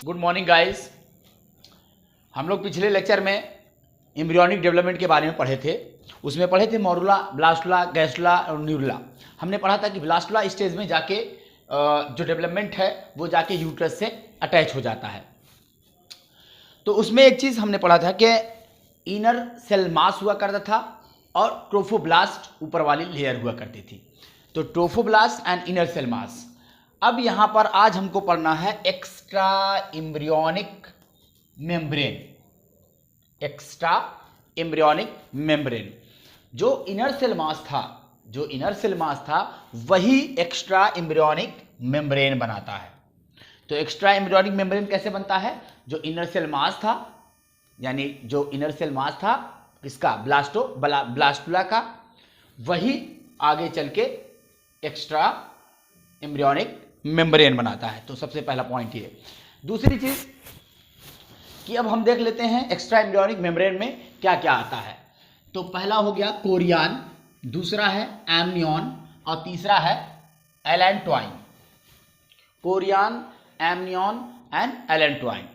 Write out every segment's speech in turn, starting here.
Good morning guys. हम लोग पिछले लेक्चर में एम्ब्रियोनिक डेवलपमेंट के बारे में पढ़े थे। उसमें पढ़े थे मोरुला, ब्लास्टुला, गैस्ट्रुला और न्यूरुला। हमने पढ़ा था कि ब्लास्टुला स्टेज में जाके जो डेवलपमेंट है वो जाके यूट्रस से अटैच हो जाता है। तो उसमें एक चीज़ हमने पढ़ा था कि इनर सेल मास हुआ करता था और ट्रोफोब्लास्ट ऊपर वाली लेयर हुआ करती थी। तो trophoblast and inner cell mass. अब यहाँ पर आज हमको पढ़ना है extra embryonic membrane. Extra embryonic membrane जो इनर सेल मास था वही एक्स्ट्रा एम्ब्रियोनिक मेम्ब्रेन बनाता है। तो एक्स्ट्रा एम्ब्रियोनिक मेम्ब्रेन कैसे बनता है? जो इनर सेल मास था, यानी जो इनर सेल मास था किसका, ब्लास्टुला का, वही आगे चल के एक्स्ट्रा एम्ब्रियोनिक मेम्ब्रेन बनाता है। तो सबसे पहला पॉइंट ये। दूसरी चीज कि अब हम देख लेते हैं एक्स्ट्रा एम्ब्रियोनिक मेम्ब्रेन में क्या क्या आता है। तो पहला हो गया कोरियन, दूसरा है एमनियन और तीसरा है allantois. Chorion, amnion and allantois.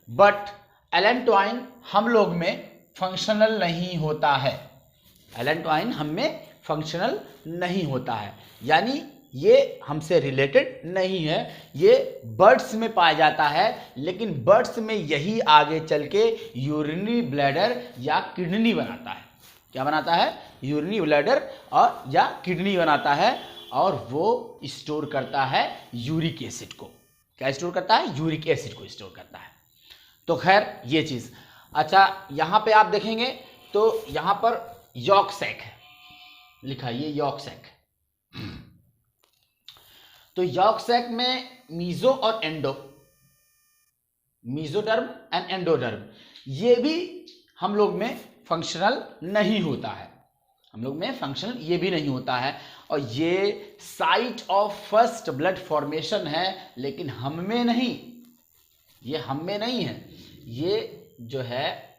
But allantois हम लोग में फंक्शनल नहीं होता है। एलेंट्वाइन हम में फंक्शनल नहीं होता है, यानी ये हमसे रिलेटेड नहीं है। ये बर्ड्स में पाया जाता है, लेकिन बर्ड्स में यही आगे चल के यूरिनरी ब्लैडर या किडनी बनाता है। क्या बनाता है? यूरिनरी ब्लैडर और या किडनी बनाता है, और वो स्टोर करता है यूरिक एसिड को। क्या स्टोर करता है? यूरिक एसिड को स्टोर करता है। तो खैर ये चीज़। अच्छा, यहाँ पे आप देखेंगे तो यहाँ पर यॉर्क सैक है लिखा, ये यॉर्क सैक। तो यॉर्क सैक में मीजो और एंडो, मीजोडर्म एंड एंडोडर्म, ये भी हम लोग में फंक्शनल नहीं होता है। हम लोग में फंक्शनल ये भी नहीं होता है, और ये site of first blood formation है, लेकिन हम में नहीं। ये हम में नहीं है, ये जो है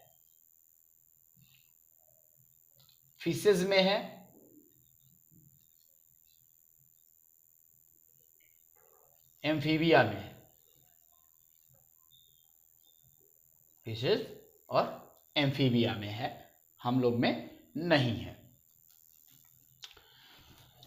फिशेज में है, एम्फीबिया में है। फिशेज और एम्फीबिया में है, हम लोग में नहीं है।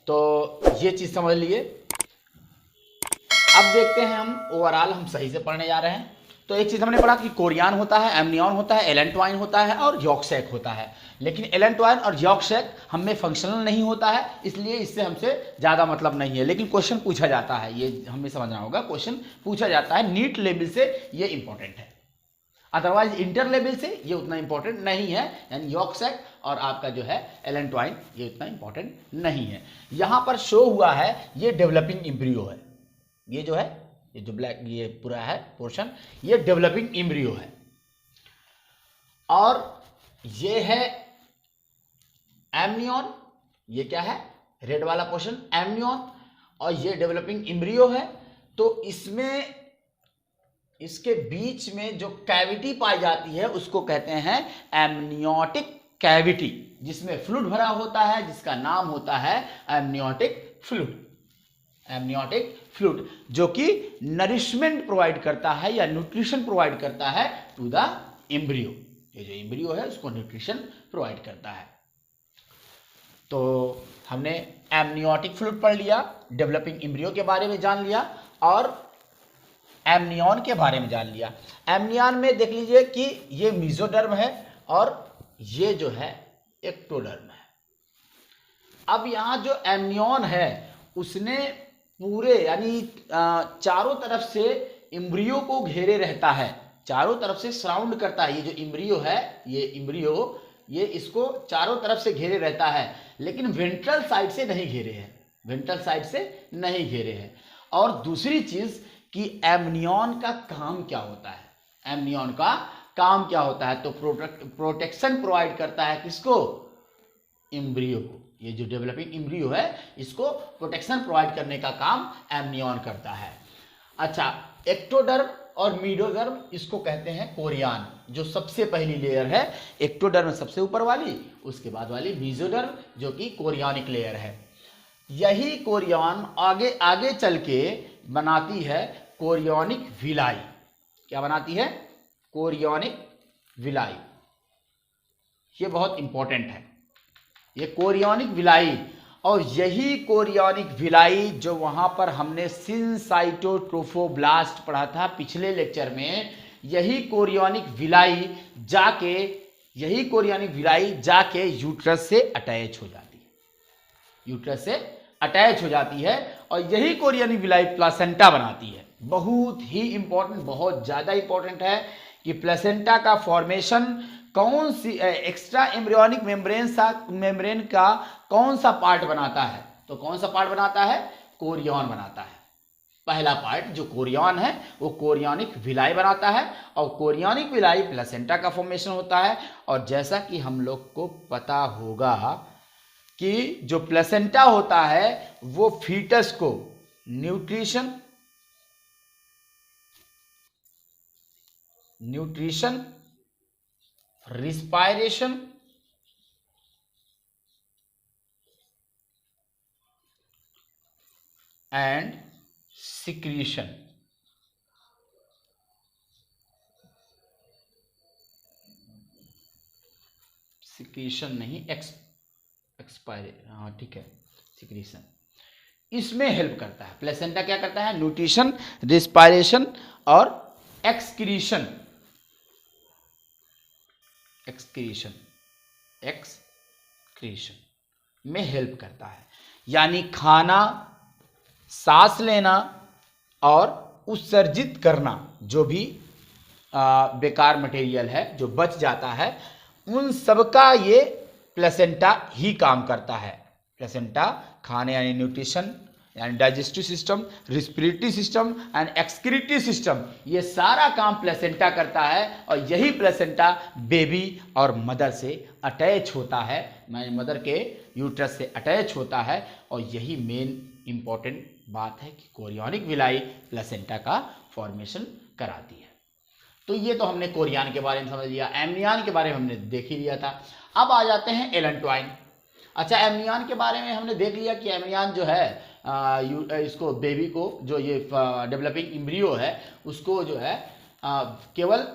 तो ये चीज समझ लिए। अब देखते हैं हम ओवरऑल हम सही से पढ़ने जा रहे हैं। तो एक चीज हमने पढ़ा कि कोरियन होता है, एमनियन होता है, एलेंट्वाइन होता है और यॉर्क सैक होता है। लेकिन एलेंट्वाइन और यॉर्क सैक हम में फंक्शनल नहीं होता है, इसलिए इससे हमसे ज़्यादा मतलब नहीं है। लेकिन क्वेश्चन पूछा जाता है, ये हमें समझना होगा। क्वेश्चन पूछा जाता है, नीट लेवल से ये इंपॉर्टेंट है, अदरवाइज इंटर लेवल से ये उतना इंपॉर्टेंट नहीं है। यानी यॉर्क सैक और आपका जो है एलेंट्वाइन ये उतना इंपॉर्टेंट नहीं है। यहाँ पर शो हुआ है ये डेवलपिंग एम्ब्रियो है। ये जो है, ये जो ब्लैक ये पूरा है पोर्शन, ये डेवलपिंग एम्ब्रियो है। और ये है एमनियन, ये क्या है, रेड वाला पोर्शन एमनियन, और ये डेवलपिंग एम्ब्रियो है। तो इसमें इसके बीच में जो कैविटी पाई जाती है उसको कहते हैं एमनियोटिक कैविटी, जिसमें फ्लूइड भरा होता है, जिसका नाम होता है एमनियोटिक फ्लूइड। एमनियोटिक फ्लूइड जो कि नरिशमेंट प्रोवाइड करता है या न्यूट्रिशन प्रोवाइड करता है टू द एम्ब्रियो। ये जो एम्ब्रियो है उसको न्यूट्रिशन प्रोवाइड करता है। तो हमने एमनियोटिक फ्लूइड पढ़ लिया, डेवलपिंग एम्ब्रियो के बारे में जान लिया, और एमनियन के बारे में जान लिया। एमनियन में देख लीजिए कि ये मीजोडर्म है और ये जो है एक्टोडर्म है। अब यहाँ जो एमनियन है उसने पूरे यानी चारों तरफ से एम्ब्रियो को घेरे रहता है, चारों तरफ से सराउंड करता है। ये जो एम्ब्रियो है, ये एम्ब्रियो ये इसको चारों तरफ से घेरे रहता है, लेकिन वेंट्रल साइड से नहीं घेरे हैं, वेंट्रल साइड से नहीं घेरे हैं। और दूसरी चीज कि एमनियन का काम क्या होता है? एमनियन का काम क्या होता है? तो प्रोटेक्शन प्रोवाइड करता है किसको? एम्ब्रियो को। ये जो डेवलपिंग एम्ब्रियो है इसको प्रोटेक्शन प्रोवाइड करने का काम एमनियन करता है। अच्छा, एक्टोडर्म और मीडोडर्म इसको कहते हैं कोरियन, जो सबसे पहली लेयर है। एक्टोडर्म सबसे ऊपर वाली, उसके बाद वाली मीजोडर्म जो कि कोरियनिक लेयर है। यही कोरियन आगे आगे चल के बनाती है कोरियोनिक विलाई। क्या बनाती है? Chorionic villi. ये बहुत इंपॉर्टेंट है, ये कोरियोनिक विलाई। और यही कोरियोनिक विलाई जो वहां पर हमने सिनसाइटोट्रोफोब्लास्ट पढ़ा था पिछले लेक्चर में, यही कोरियोनिक विलाई जाके यूट्रस से अटैच हो जाती है, यूट्रस से अटैच हो जाती है। और यही कोरियोनिक विलाई प्लासेंटा बनाती है। बहुत ही इंपॉर्टेंट, बहुत ज़्यादा इंपॉर्टेंट है कि प्लेसेंटा का फॉर्मेशन कौन सी एक्स्ट्रा एम्ब्रियोनिक मेम्ब्रेन का कौन सा पार्ट बनाता है? तो कौन सा पार्ट बनाता है? कोरियन बनाता है। पहला पार्ट जो कोरियन है वो कोरियोनिक विलाई बनाता है, और कोरियोनिक विलाई प्लेसेंटा का फॉर्मेशन होता है। और जैसा कि हम लोग को पता होगा कि जो प्लेसेंटा होता है वो फीटस को न्यूट्रिशन, रिस्पायरेशन एंड सिक्रीशन, नहीं हाँ ठीक है, सिक्रीशन, इसमें हेल्प करता है। प्लेसेंटा क्या करता है? न्यूट्रिशन, रिस्पायरेशन और एक्सक्रीशन में हेल्प करता है। यानी खाना, सांस लेना और उत्सर्जित करना, जो भी बेकार मटेरियल है जो बच जाता है, उन सबका ये प्लेसेंटा ही काम करता है। प्लेसेंटा खाने यानी न्यूट्रिशन यानी digestive system, respiratory system and excretory system, ये सारा काम प्लेसेंटा करता है। और यही प्लेसेंटा बेबी और मदर से अटैच होता है, मदर के यूट्रस से अटैच होता है। और यही मेन इंपॉर्टेंट बात है कि कोरियोनिक विलाई प्लेसेंटा का फॉर्मेशन कराती है। तो ये तो हमने कोरियन के बारे में समझ लिया, एमनियन के बारे में हमने देख ही लिया था। अब आ जाते हैं एलेंटवाइन। अच्छा, एमनियन के बारे में हमने देख लिया कि एमनियन जो है इसको बेबी को, जो ये डेवलपिंग एम्ब्रियो है उसको जो है केवल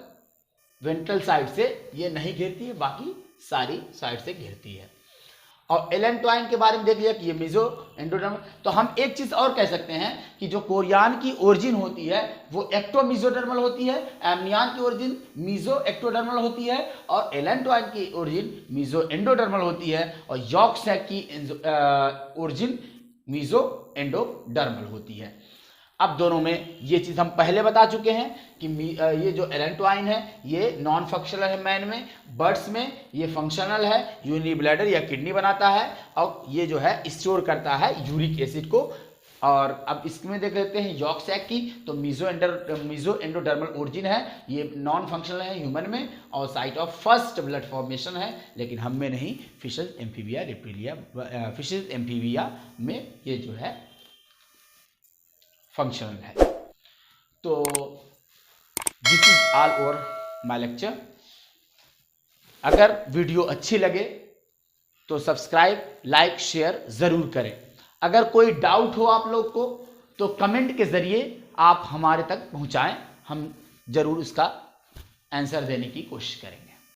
वेंट्रल साइड से ये नहीं घेरती है, बाकी सारी साइड से घेरती है। और एलेंटवाइन के बारे में देख लिया कि ये मीजो एंडोडर्मल। तो हम एक चीज और कह सकते हैं कि जो कोरियन की ओरिजिन होती है वो एक्टोमीजोडर्मल होती है, एमनियन की ओरिजिन मीजो एक्टोडर्मल होती है, और एलेंटवाइन की ओरिजिन मीजो एंडोडर्मल होती है, और यॉर्क सैक की ओरिजिन मीजो एंडोडर्मल होती है। अब दोनों में ये चीज़ हम पहले बता चुके हैं कि ये जो एलेंटवाइन है ये नॉन फंक्शनल है मैन में, बर्ड्स में ये फंक्शनल है, यूरिनरी ब्लैडर या किडनी बनाता है, और ये जो है स्टोर करता है यूरिक एसिड को। और अब इसमें देख लेते हैं यॉर्क सैक की, तो मीजो एंडोडर्मल ओरिजिन है, ये नॉन फंक्शनल है ह्यूमन में, और site of first blood formation है, लेकिन हम में नहीं, फिशेस, एम्फीबिया में ये जो है फंक्शनल है। तो this is all over my lecture. अगर वीडियो अच्छी लगे तो सब्सक्राइब, लाइक, शेयर ज़रूर करें। अगर कोई डाउट हो आप लोग को तो कमेंट के ज़रिए आप हमारे तक पहुंचाएं, हम ज़रूर इसका आंसर देने की कोशिश करेंगे।